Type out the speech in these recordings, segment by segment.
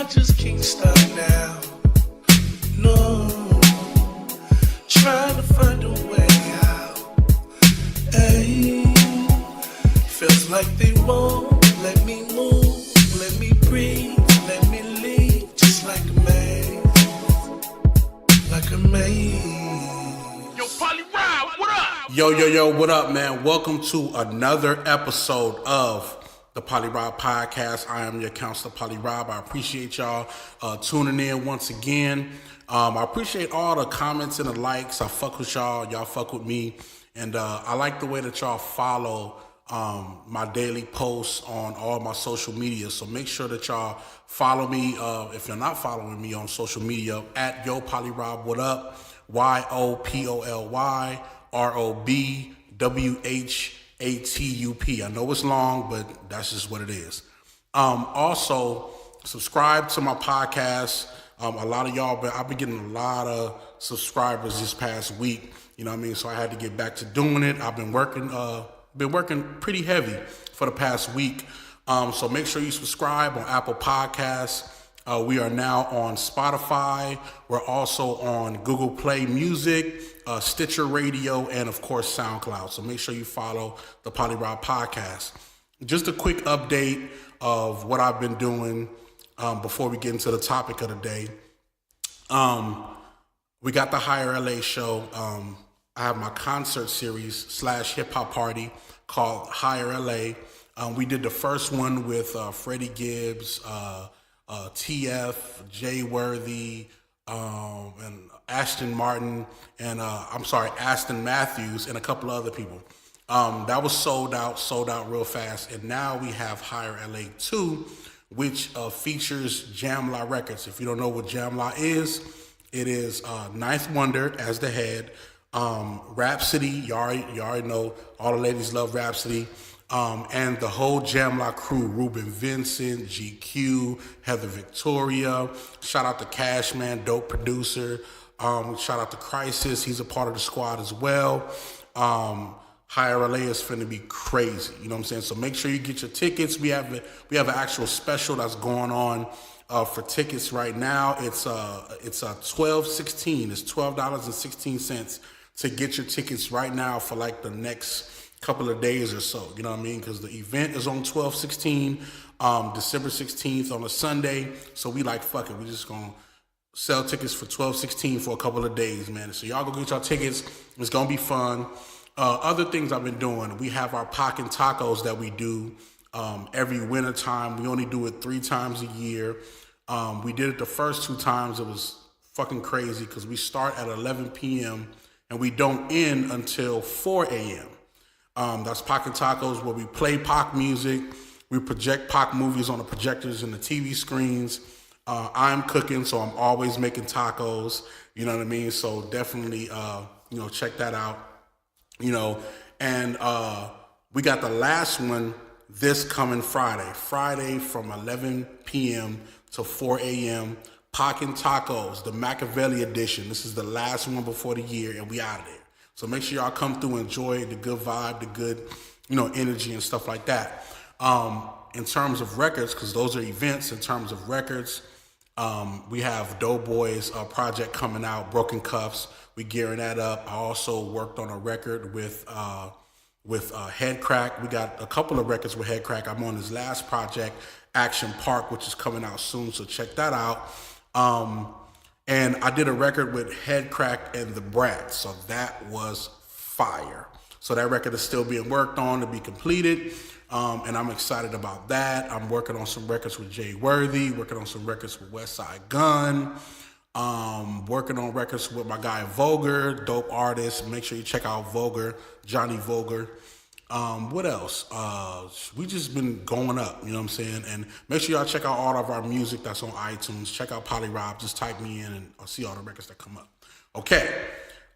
just can't stop now. No, trying to find a way out. Hey, feels like they won't let me move, let me breathe, let me leave, just like a maze, like a maze. Yo, PolyRob, what up? Yo, what up, man? Welcome to another episode of the PolyRob podcast. I am your counselor, PolyRob. I appreciate y'all tuning in once again. I appreciate all the comments and the likes. I fuck with y'all. Y'all fuck with me. And I like the way that y'all follow my daily posts on all my social media. So make sure that y'all follow me. If you're not following me on social media, at Yo PolyRob, what up? YOPOLYROBWHATUP. I know it's long, but that's just what it is. Also, subscribe to my podcast. A lot of y'all, I've been getting a lot of subscribers this past week. You know what I mean? So I had to get back to doing it. I've been working pretty heavy for the past week. So make sure you subscribe on Apple Podcasts. We are now on Spotify. We're also on Google Play Music, Stitcher Radio, and of course SoundCloud. So make sure you follow the PolyRob podcast. Just a quick update of what I've been doing before we get into the topic of the day. We got the Higher LA show. I have my concert series / hip hop party called Higher LA. We did the first one with Freddie Gibbs, TF, Jay Worthy, and Aston Matthews, and a couple of other people. That was sold out real fast. And now we have Higher LA 2, which features Jamla Records. If you don't know what Jamla is, it is Ninth Wonder as the head, Rhapsody, you already know, all the ladies love Rhapsody, and the whole Jamla crew, Ruben Vincent, GQ, Heather Victoria, shout out to Cashman, dope producer, shout out to Crisis, he's a part of the squad as well. Higher LA is finna be crazy, you know what I'm saying? So make sure you get your tickets. We have an actual special that's going on for tickets right now. It's $12.16. It's $12.16 to get your tickets right now for like the next couple of days or so. You know what I mean? Because the event is on 12/16, December 16th on a Sunday. So we like, fuck it. We just gonna sell tickets for 12/16 for a couple of days, man. So y'all go get y'all tickets. It's gonna be fun. Other things I've been doing, we have our Pocket Tacos that we do every winter time. We only do it 3 times a year. We did it the first 2 times. It was fucking crazy because we start at 11 p.m. and we don't end until 4 a.m. That's Pocket Tacos, where we play Pac music. We project Pac movies on the projectors and the TV screens. I'm cooking, so I'm always making tacos. You know what I mean? So definitely, check that out. And we got the last one this coming Friday from 11 p.m. to 4 a.m. Pocket Tacos, the Machiavelli edition. This is the last one before the year, and we out of there. So make sure y'all come through, enjoy the good vibe, the good, energy and stuff like that. In terms of records, because those are events, in terms of records, we have Doughboy's project coming out, Broken Cuffs. We gearing that up. I also worked on a record with Headcrack. We got a couple of records with Headcrack. I'm on his last project, Action Park, which is coming out soon, so check that out. And I did a record with Headcrack and the Brats, so that was fire. So that record is still being worked on to be completed, and I'm excited about that. I'm working on some records with Jay Worthy, working on some records with Westside Gunn, working on records with my guy Vulgar, dope artist. Make sure you check out Vulgar, Johnny Vulgar. What else? We just been going up, you know what I'm saying? And make sure y'all check out all of our music that's on iTunes. Check out PolyRob. Just type me in and I'll see all the records that come up. Okay,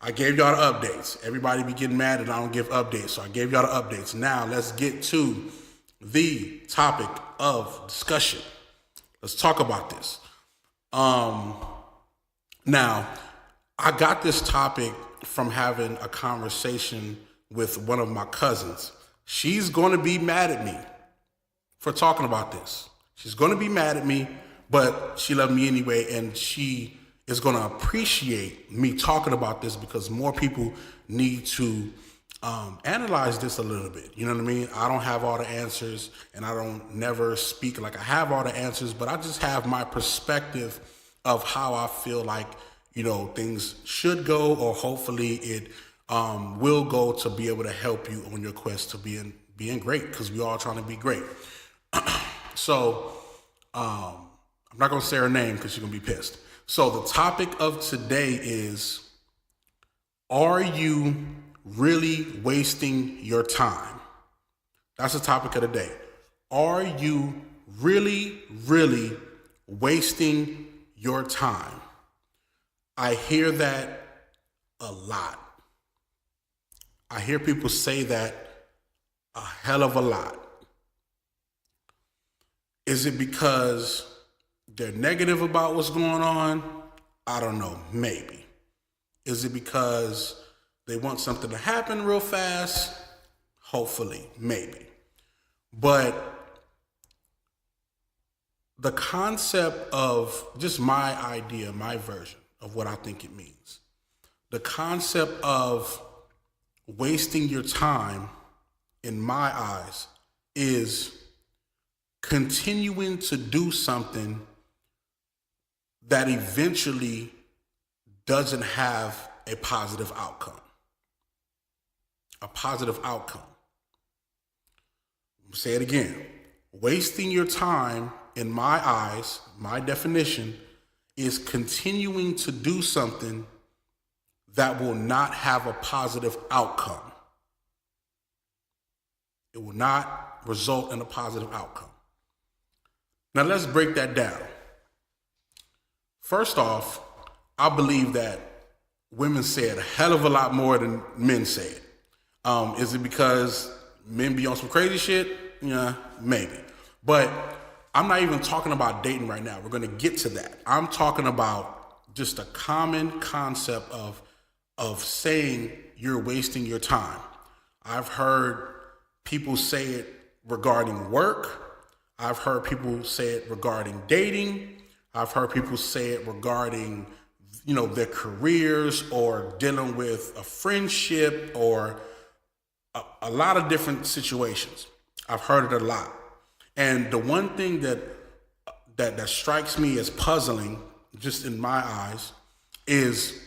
I gave y'all the updates. Everybody be getting mad that I don't give updates, so I gave y'all the updates. Now let's get to the topic of discussion. Let's talk about this. Now, I got this topic from having a conversation with one of my cousins. She's going to be mad at me for talking about this. She's going to be mad at me but she loved me anyway, and she is going to appreciate me talking about this because more people need to analyze this a little bit. You know what I mean? I don't have all the answers, and I don't never speak like I have all the answers, but I just have my perspective of how I feel like, things should go, or hopefully it will go, to be able to help you on your quest to being great, because we all trying to be great. So I'm not going to say her name because she's going to be pissed. So the topic of today is, are you really wasting your time? That's the topic of the day. Are you really, really wasting your time? I hear that a lot. I hear people say that a hell of a lot. Is it because they're negative about what's going on? I don't know, maybe. Is it because they want something to happen real fast? Hopefully, maybe. But the concept of, just my idea, my version of what I think it means, the concept of wasting your time, in my eyes, is continuing to do something that eventually doesn't have a positive outcome. A positive outcome. I'll say it again. Wasting your time, in my eyes, my definition, is continuing to do something that will not have a positive outcome. It will not result in a positive outcome. Now let's break that down. First off, I believe that women say it a hell of a lot more than men say it. Is it because men be on some crazy shit? Yeah, maybe. But I'm not even talking about dating right now. We're going to get to that. I'm talking about just a common concept of saying you're wasting your time. I've heard people say it regarding work. I've heard people say it regarding dating. I've heard people say it regarding, their careers, or dealing with a friendship, or a lot of different situations. I've heard it a lot. And the one thing that strikes me as puzzling, just in my eyes, is,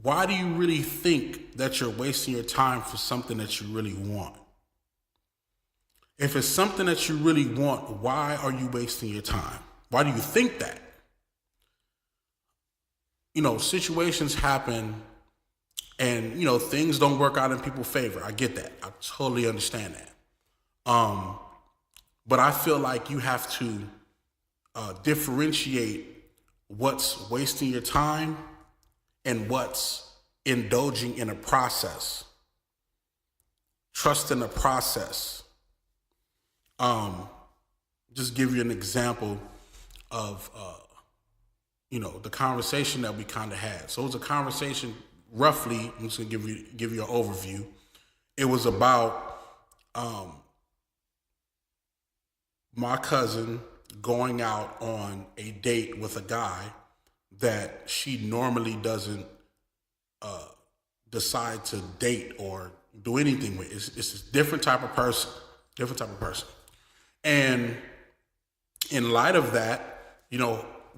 why do you really think that you're wasting your time for something that you really want? If it's something that you really want, why are you wasting your time? Why do you think that? Situations happen, and, things don't work out in people's favor. I get that. I totally understand that. But I feel like you have to differentiate what's wasting your time and what's indulging in a process. Trust in the process. Just give you an example of, the conversation that we kind of had. So it was a conversation, roughly, I'm just gonna give you an overview. It was about my cousin going out on a date with a guy that she normally doesn't decide to date or do anything with. It's a different type of person. And in light of that,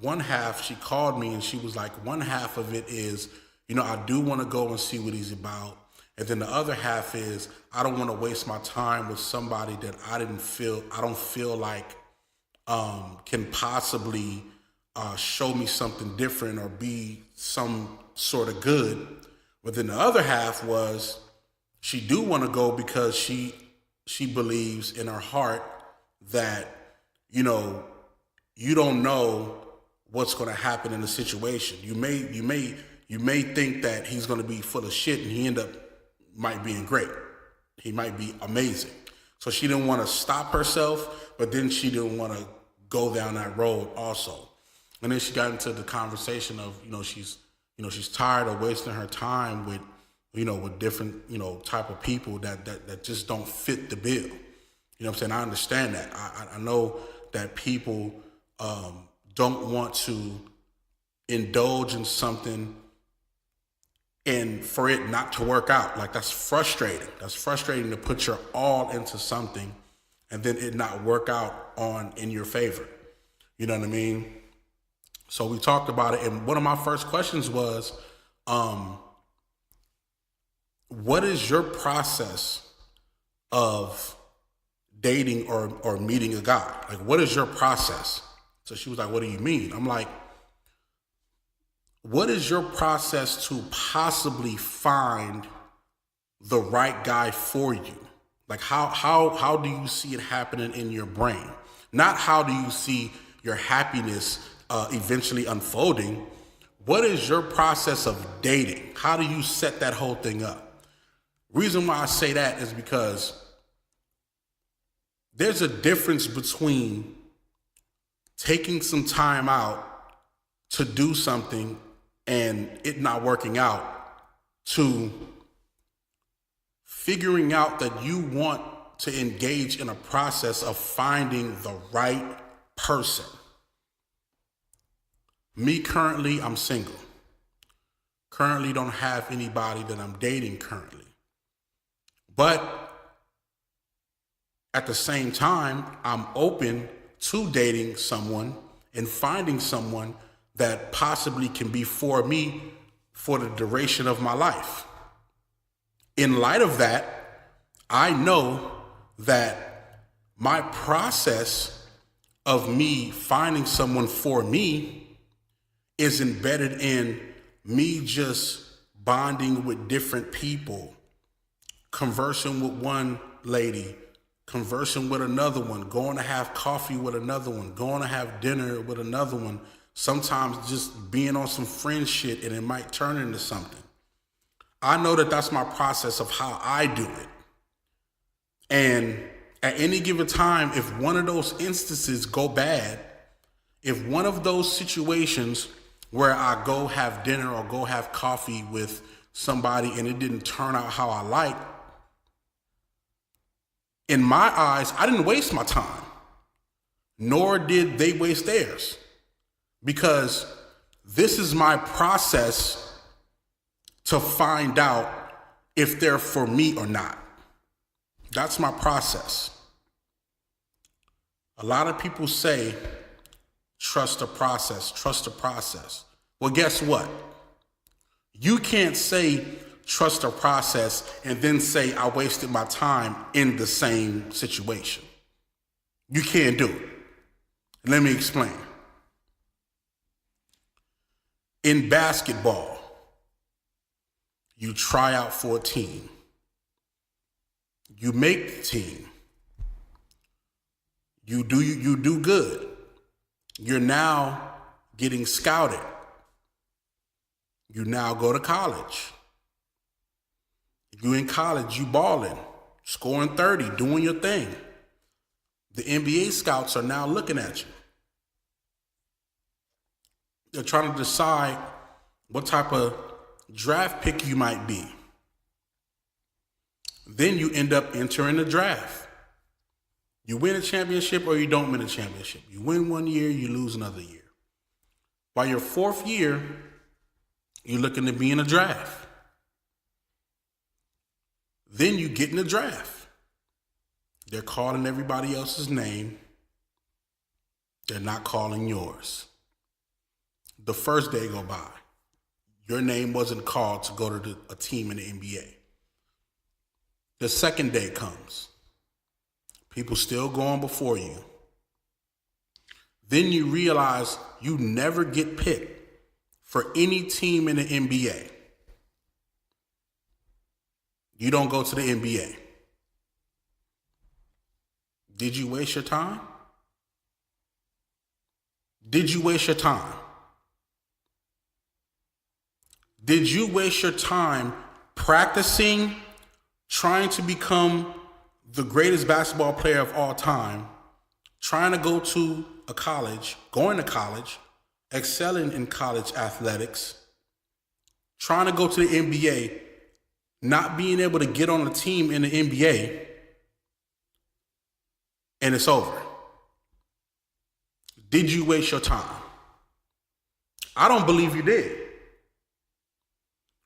one half, she called me and she was like, one half of it is, I do want to go and see what he's about. And then the other half is, I don't want to waste my time with somebody that I don't feel like can possibly show me something different or be some sort of good. But then the other half was, she do want to go because she believes in her heart that, you don't know what's going to happen in the situation. You may think that he's going to be full of shit, and he might be great. He might be amazing. So she didn't want to stop herself, but then she didn't want to go down that road also. And then she got into the conversation of, she's tired of wasting her time with, with different, type of people that just don't fit the bill. You know what I'm saying? I understand that. I know that people don't want to indulge in something and for it not to work out. Like, that's frustrating. That's frustrating to put your all into something and then it not work out in your favor. You know what I mean? So we talked about it, and one of my first questions was, what is your process of dating or meeting a guy? Like, what is your process? So she was like, what do you mean? I'm like, what is your process to possibly find the right guy for you? Like, how do you see it happening in your brain? Not how do you see your happiness eventually unfolding. What is your process of dating? How do you set that whole thing up? Reason why I say that is because there's a difference between taking some time out to do something and it not working out to figuring out that you want to engage in a process of finding the right person. Me, currently, I'm single. Currently don't have anybody that I'm dating currently. But at the same time, I'm open to dating someone and finding someone that possibly can be for me for the duration of my life. In light of that, I know that my process of me finding someone for me is embedded in me just bonding with different people, conversing with one lady, conversing with another one, going to have coffee with another one, going to have dinner with another one, sometimes just being on some friend shit and it might turn into something. I know that that's my process of how I do it. And at any given time, if one of those instances go bad, if one of those situations where I go have dinner or go have coffee with somebody and it didn't turn out how I like, in my eyes, I didn't waste my time, nor did they waste theirs, because this is my process to find out if they're for me or not. That's my process. A lot of people say, trust the process, trust the process. Well, guess what? You can't say trust the process and then say I wasted my time in the same situation. You can't do it. Let me explain. In basketball, you try out for a team. You make the team. You do good. You're now getting scouted. You now go to college. You in college, you balling, scoring 30, doing your thing. The NBA scouts are now looking at you. They're trying to decide what type of draft pick you might be. Then you end up entering the draft. You win a championship or you don't win a championship. You win one year, you lose another year. By your fourth year, you're looking to be in a draft. Then you get in the draft. They're calling everybody else's name. They're not calling yours. The first day go by. Your name wasn't called to go to a team in the NBA. The second day comes. People still going before you. Then you realize you never get picked for any team in the NBA. You don't go to the NBA. Did you waste your time? Did you waste your time? Did you waste your time practicing, trying to become the greatest basketball player of all time, trying to go to a college, going to college, excelling in college athletics, trying to go to the NBA, not being able to get on a team in the NBA, and it's over? Did you waste your time? I don't believe you did.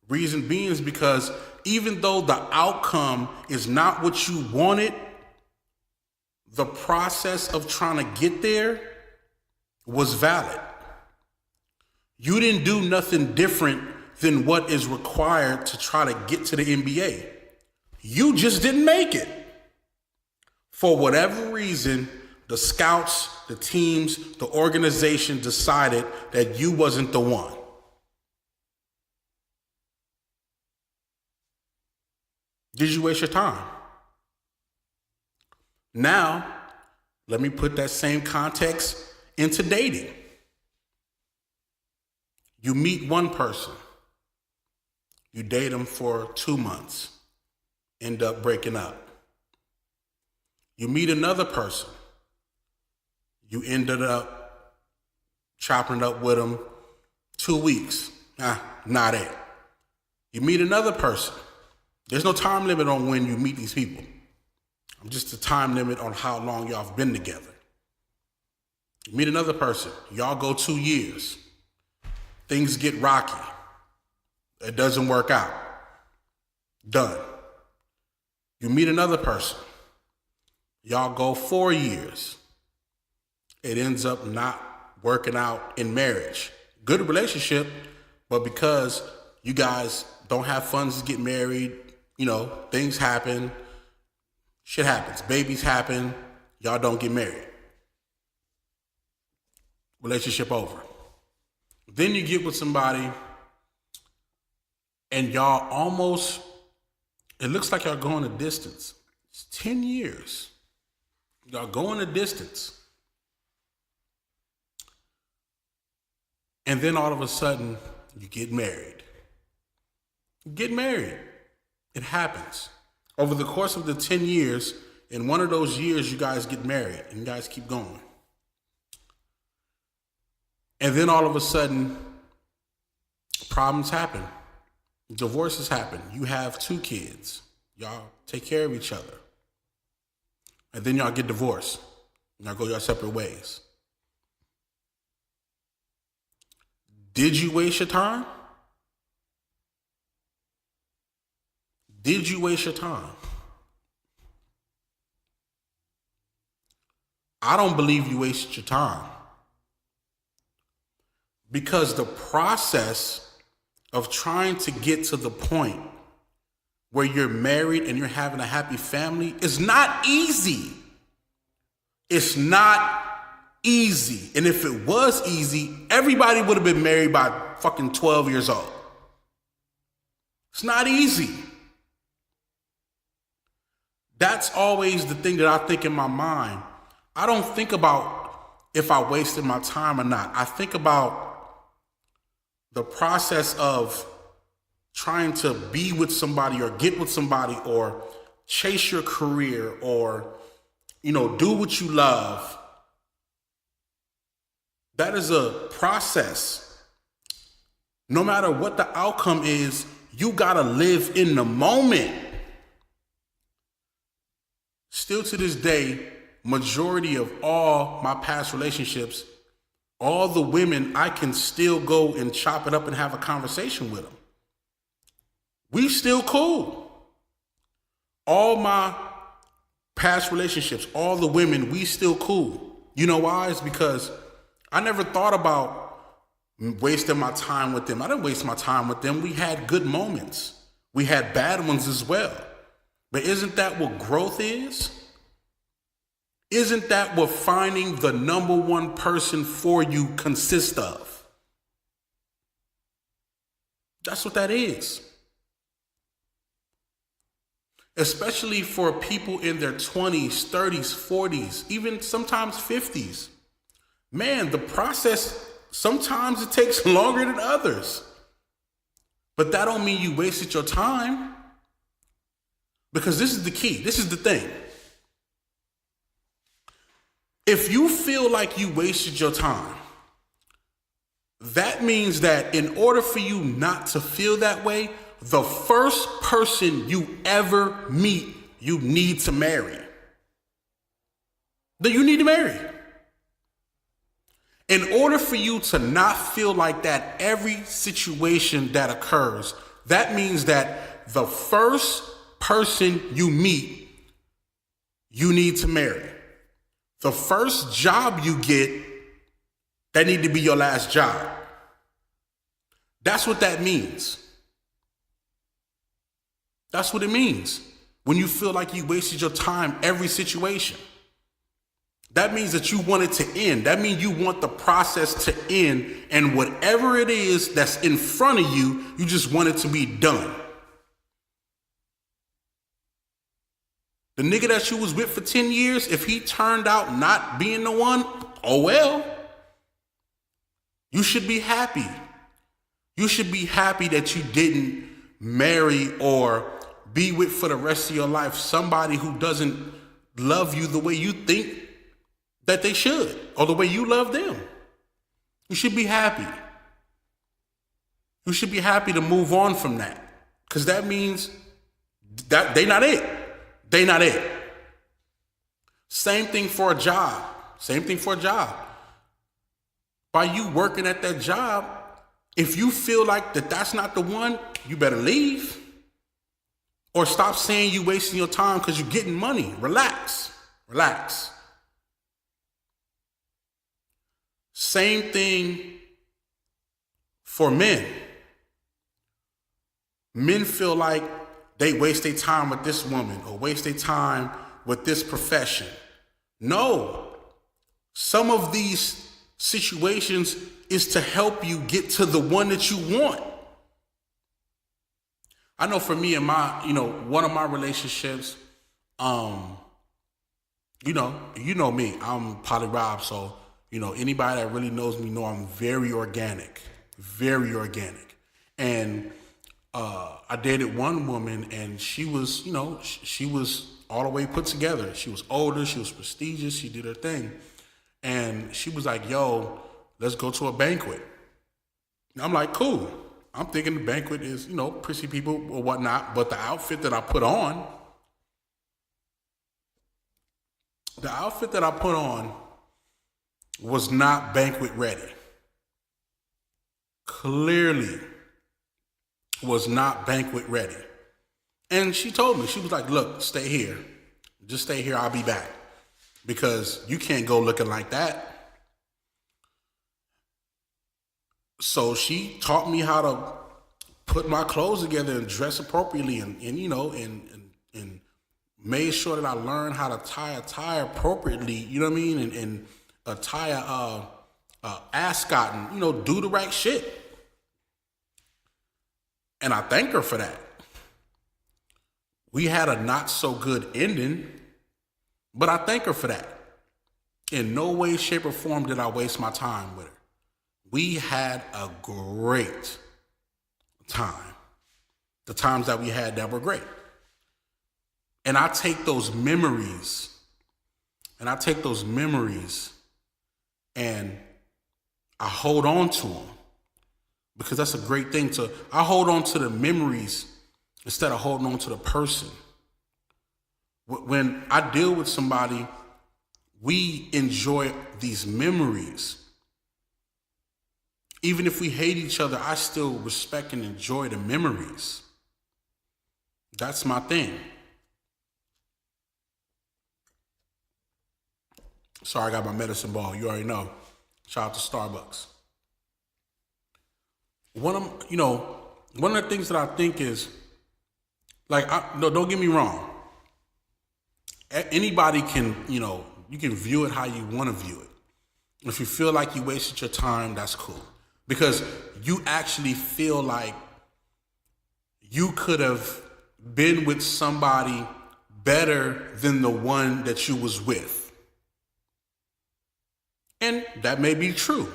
Reason being is because even though the outcome is not what you wanted, the process of trying to get there was valid. You didn't do nothing different than what is required to try to get to the NBA. You just didn't make it. For whatever reason, the scouts, the teams, the organization decided that you wasn't the one. Did you waste your time? Now, let me put that same context into dating. You meet one person. You date them for 2 months. End up breaking up. You meet another person. You ended up chopping it up with them 2 weeks. Not it. You meet another person. There's no time limit on when you meet these people. Just a time limit on how long y'all have been together. You meet another person. Y'all go 2 years. Things get rocky. It doesn't work out. Done. You meet another person. Y'all go 4 years. It ends up not working out in marriage. Good relationship, but because you guys don't have funds to get married, things happen, shit happens, babies happen, y'all don't get married. Relationship over. Then you get with somebody and y'all almost, it looks like y'all going a distance. It's 10 years. Y'all going a distance. And then all of a sudden, you get married. You get married. It happens. Over the course of the 10 years, in one of those years, you guys get married and you guys keep going. And then all of a sudden, problems happen. Divorces happen. You have 2 kids. Y'all take care of each other. And then y'all get divorced. Y'all go your separate ways. Did you waste your time? Did you waste your time? I don't believe you wasted your time. Because the process of trying to get to the point where you're married and you're having a happy family is not easy. It's not easy. And if it was easy, everybody would have been married by fucking 12 years old. It's not easy. That's always the thing that I think in my mind. I don't think about if I wasted my time or not. I think about the process of trying to be with somebody or get with somebody or chase your career or, do what you love. That is a process. No matter what the outcome is, you gotta live in the moment. Still to this day, majority of all my past relationships, all the women, I can still go and chop it up and have a conversation with them. We still cool. All my past relationships, all the women, we still cool. You know why? It's because I never thought about wasting my time with them. I didn't waste my time with them. We had good moments. We had bad ones as well. But isn't that what growth is? Isn't that what finding the number one person for you consists of? That's what that is. Especially for people in their 20s, 30s, 40s, even sometimes 50s. Man, the process, sometimes it takes longer than others. But that don't mean you wasted your time. Because this is the key. This is the thing. If you feel like you wasted your time, that means that in order for you not to feel that way, the first person you ever meet, you need to marry. That you need to marry. In order for you to not feel like that every situation that occurs, that means that the first person you meet, you need to marry. The first job you get, that need to be your last job. That's what that means. That's what it means. When you feel like you wasted your time every situation. That means that you want it to end. That means you want the process to end, and whatever it is that's in front of you, you just want it to be done. The nigga that you was with for 10 years, if he turned out not being the one, oh well. You should be happy. You should be happy that you didn't marry or be with for the rest of your life somebody who doesn't love you the way you think that they should, or the way you love them. You should be happy. You should be happy to move on from that, because that means that they not it. They not it. Same thing for a job. Same thing for a job. By you working at that job, if you feel like that's not the one, you better leave. Or stop saying you wasting your time because you're getting money. Relax. Relax. Same thing for men. Men feel like they waste their time with this woman or waste their time with this profession. No. Some of these situations is to help you get to the one that you want. I know for me and one of my relationships, you know me, I'm PolyRob, so, anybody that really knows me know I'm very organic. And I dated one woman, and she was, she was all the way put together. She was older, she was prestigious, she did her thing. And she was like, yo, let's go to a banquet. And I'm like, cool. I'm thinking the banquet is, prissy people or whatnot, but the outfit that I put on was not banquet ready. Clearly was not banquet ready. And she told me, she was like, look, stay here. Just stay here, I'll be back. Because you can't go looking like that. So she taught me how to put my clothes together and dress appropriately and made sure that I learned how to tie a tie appropriately, you know what I mean? And tie a ascot and, do the right shit. And I thank her for that. We had a not so good ending, but I thank her for that. In no way, shape, or form did I waste my time with her. We had a great time. The times that we had that were great. And I take those memories and I hold on to them, because that's a great thing I hold on to the memories instead of holding on to the person. When I deal with somebody, we enjoy these memories. Even if we hate each other, I still respect and enjoy the memories. That's my thing. Sorry, I got my medicine ball. You already know. Shout out to Starbucks. One of the things that I think is, no, don't get me wrong. Anybody can, you can view it how you want to view it. If you feel like you wasted your time, that's cool. Because you actually feel like you could have been with somebody better than the one that you was with. And that may be true.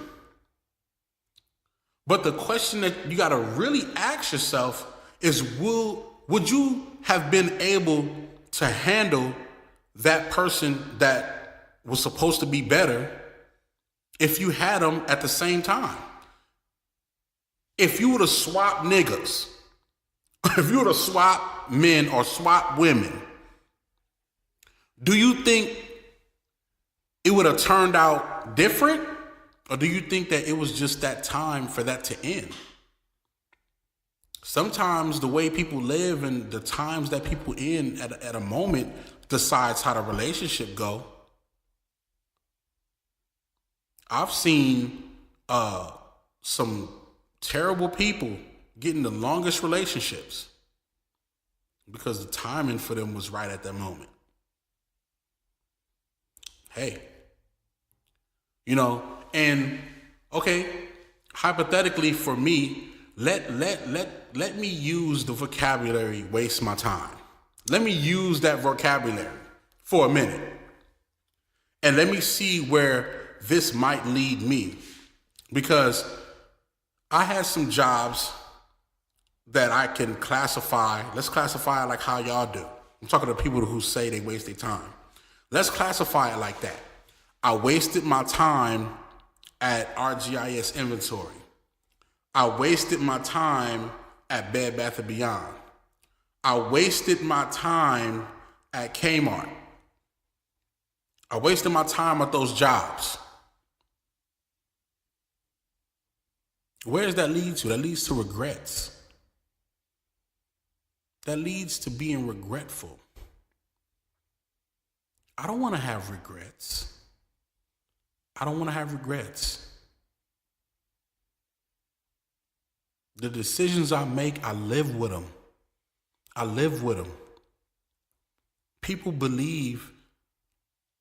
But the question that you got to really ask yourself is, would you have been able to handle that person that was supposed to be better if you had them at the same time? If you would have swapped niggas, if you would have swapped men or swapped women, do you think it would have turned out different? Or do you think that it was just that time for that to end? Sometimes the way people live and the times that people in at a moment decides how the relationship go. I've seen some terrible people getting the longest relationships because the timing for them was right at that moment. Hey, and okay, hypothetically for me, let me use the vocabulary waste my time. Let me use that vocabulary for a minute. And let me see where this might lead me. Because I had some jobs that I can classify. Let's classify it like how y'all do. I'm talking to people who say they waste their time. Let's classify it like that. I wasted my time at RGIS Inventory. I wasted my time at Bed Bath & Beyond. I wasted my time at Kmart. I wasted my time at those jobs. Where does that lead to? That leads to regrets. That leads to being regretful. I don't want to have regrets. I don't want to have regrets. The decisions I make, I live with them. I live with them. People believe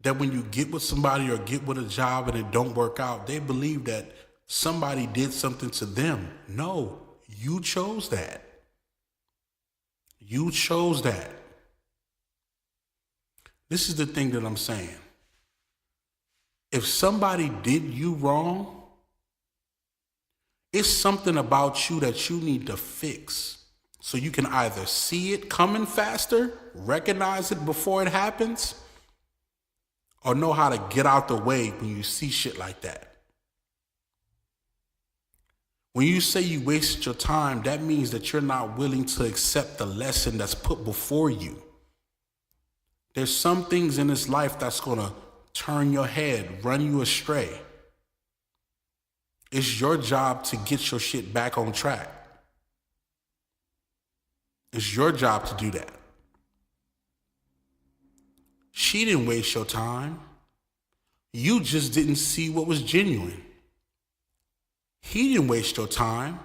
that when you get with somebody or get with a job and it don't work out, they believe that somebody did something to them. No, you chose that. You chose that. This is the thing that I'm saying. If somebody did you wrong, it's something about you that you need to fix so you can either see it coming faster, recognize it before it happens, or know how to get out the way when you see shit like that. When you say you wasted your time, that means that you're not willing to accept the lesson that's put before you. There's some things in this life that's going to turn your head, run you astray. It's your job to get your shit back on track. It's your job to do that. She didn't waste your time. You just didn't see what was genuine. He didn't waste your time.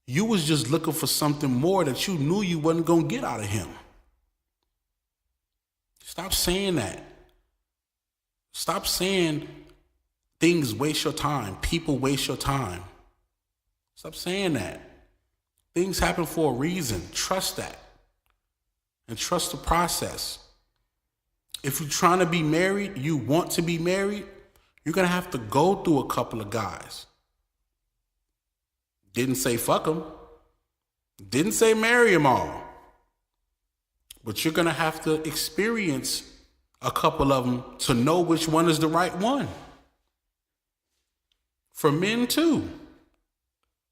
You was just looking for something more that you knew you wasn't going to get out of him. Stop saying that. Stop saying things waste your time. People waste your time. Stop saying that. Things happen for a reason. Trust that. And trust the process. If you're trying to be married, you want to be married, you're going to have to go through a couple of guys. Didn't say fuck them. Didn't say marry them all. But you're going to have to experience a couple of them to know which one is the right one. For men too.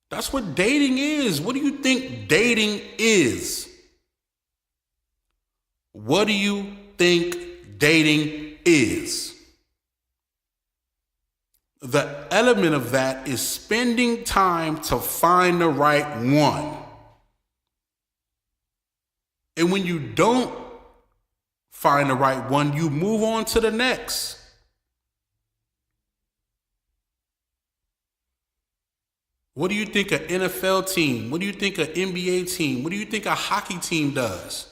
That's what dating is. What do you think dating is? What do you think dating is? The element of that is spending time to find the right one. And when you don't find the right one, you move on to the next. What do you think an NFL team? What do you think an NBA team? What do you think a hockey team does?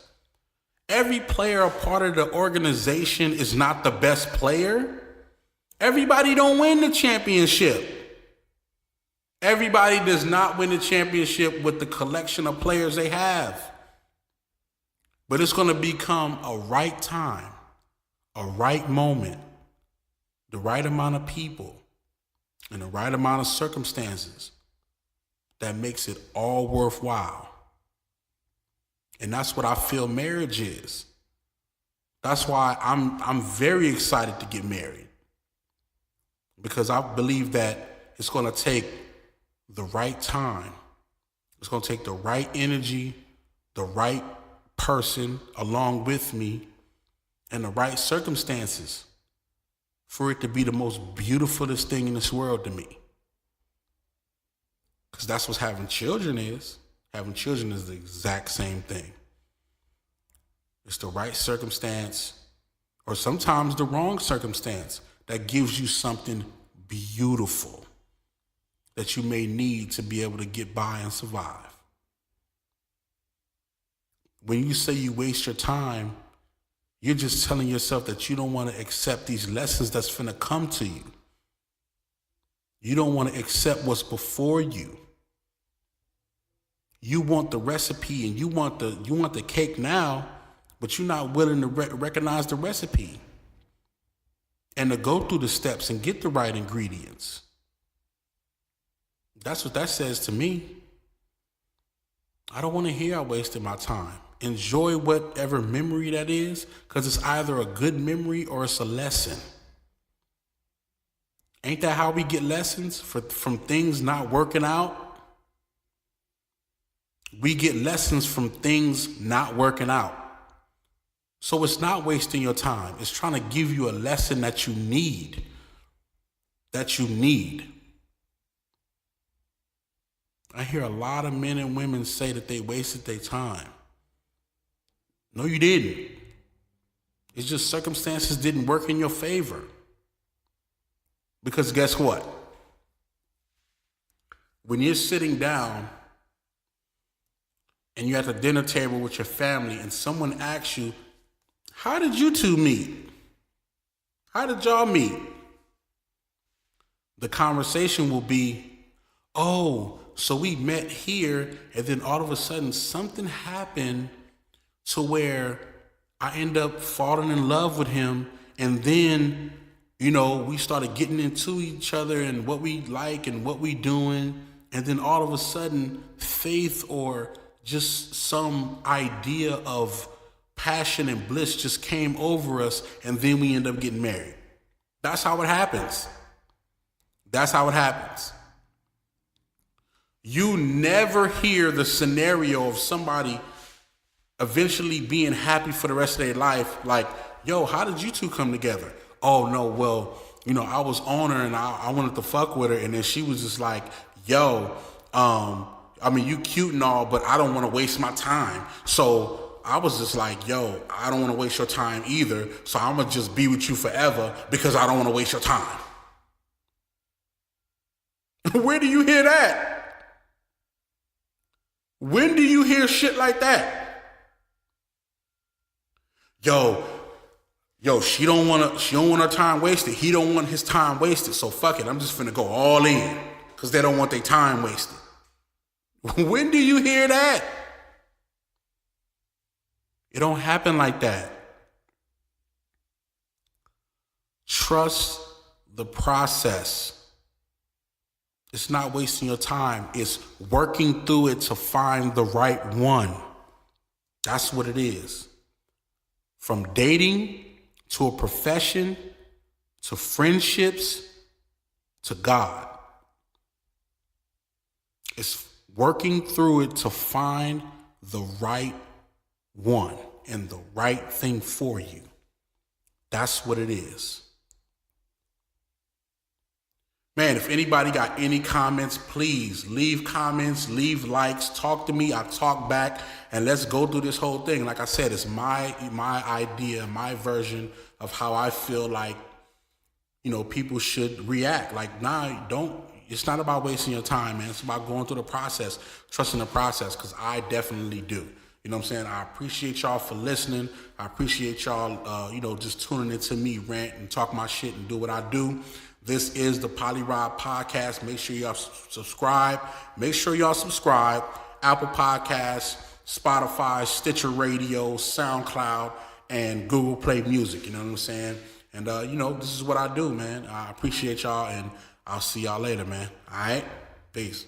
Every player a part of the organization is not the best player. Everybody don't win the championship. Everybody does not win the championship with the collection of players they have. But it's going to become a right time, a right moment, the right amount of people, and the right amount of circumstances that makes it all worthwhile. And that's what I feel marriage is. That's why I'm very excited to get married. Because I believe that it's going to take the right time. It's going to take the right energy, the right person along with me, and the right circumstances for it to be the most beautifulest thing in this world to me. Because that's what having children is. Having children is the exact same thing. It's the right circumstance, or sometimes the wrong circumstance, that gives you something beautiful that you may need to be able to get by and survive. When you say you waste your time, you're just telling yourself that you don't want to accept these lessons that's finna come to you. You don't want to accept what's before you. You want the recipe and you want the cake now, but you're not willing to recognize the recipe and to go through the steps and get the right ingredients. That's what that says to me. I don't want to hear I wasted my time. Enjoy whatever memory that is, because it's either a good memory or it's a lesson. Ain't that how we get lessons from things not working out? We get lessons from things not working out. So it's not wasting your time. It's trying to give you a lesson that you need. I hear a lot of men and women say that they wasted their time. No, you didn't. It's just circumstances didn't work in your favor. Because guess what? When you're sitting down and you're at the dinner table with your family and someone asks you, how did you two meet? How did y'all meet? The conversation will be, oh, so we met here, and then all of a sudden something happened to where I end up falling in love with him, and then, we started getting into each other and what we like and what we doing, and then all of a sudden faith or just some idea of passion and bliss just came over us, and then we end up getting married. That's how it happens. You never hear the scenario of somebody eventually being happy for the rest of their life. Like, yo, how did you two come together? Oh, no, well, I was on her and I wanted to fuck with her. And then she was just like, yo, you cute and all, but I don't want to waste my time. So I was just like, yo, I don't want to waste your time either. So I'm going to just be with you forever because I don't want to waste your time. Where do you hear that? When do you hear shit like that? Yo, she don't want her time wasted. He don't want his time wasted. So fuck it, I'm just finna go all in because they don't want their time wasted. When do you hear that? It don't happen like that. Trust the process. It's not wasting your time. It's working through it to find the right one. That's what it is. From dating to a profession to friendships to God. It's working through it to find the right one and the right thing for you. That's what it is. Man, if anybody got any comments, please leave comments, leave likes, talk to me. I talk back, and let's go through this whole thing. Like I said, it's my idea, my version of how I feel like, people should react. Like, it's not about wasting your time, man. It's about going through the process, trusting the process, because I definitely do. You know what I'm saying? I appreciate y'all for listening. I appreciate y'all, just tuning into me rant and talk my shit and do what I do. This is the PolyRob podcast. Make sure y'all subscribe. Apple Podcasts, Spotify, Stitcher Radio, SoundCloud, and Google Play Music. You know what I'm saying? And, this is what I do, man. I appreciate y'all, and I'll see y'all later, man. All right? Peace.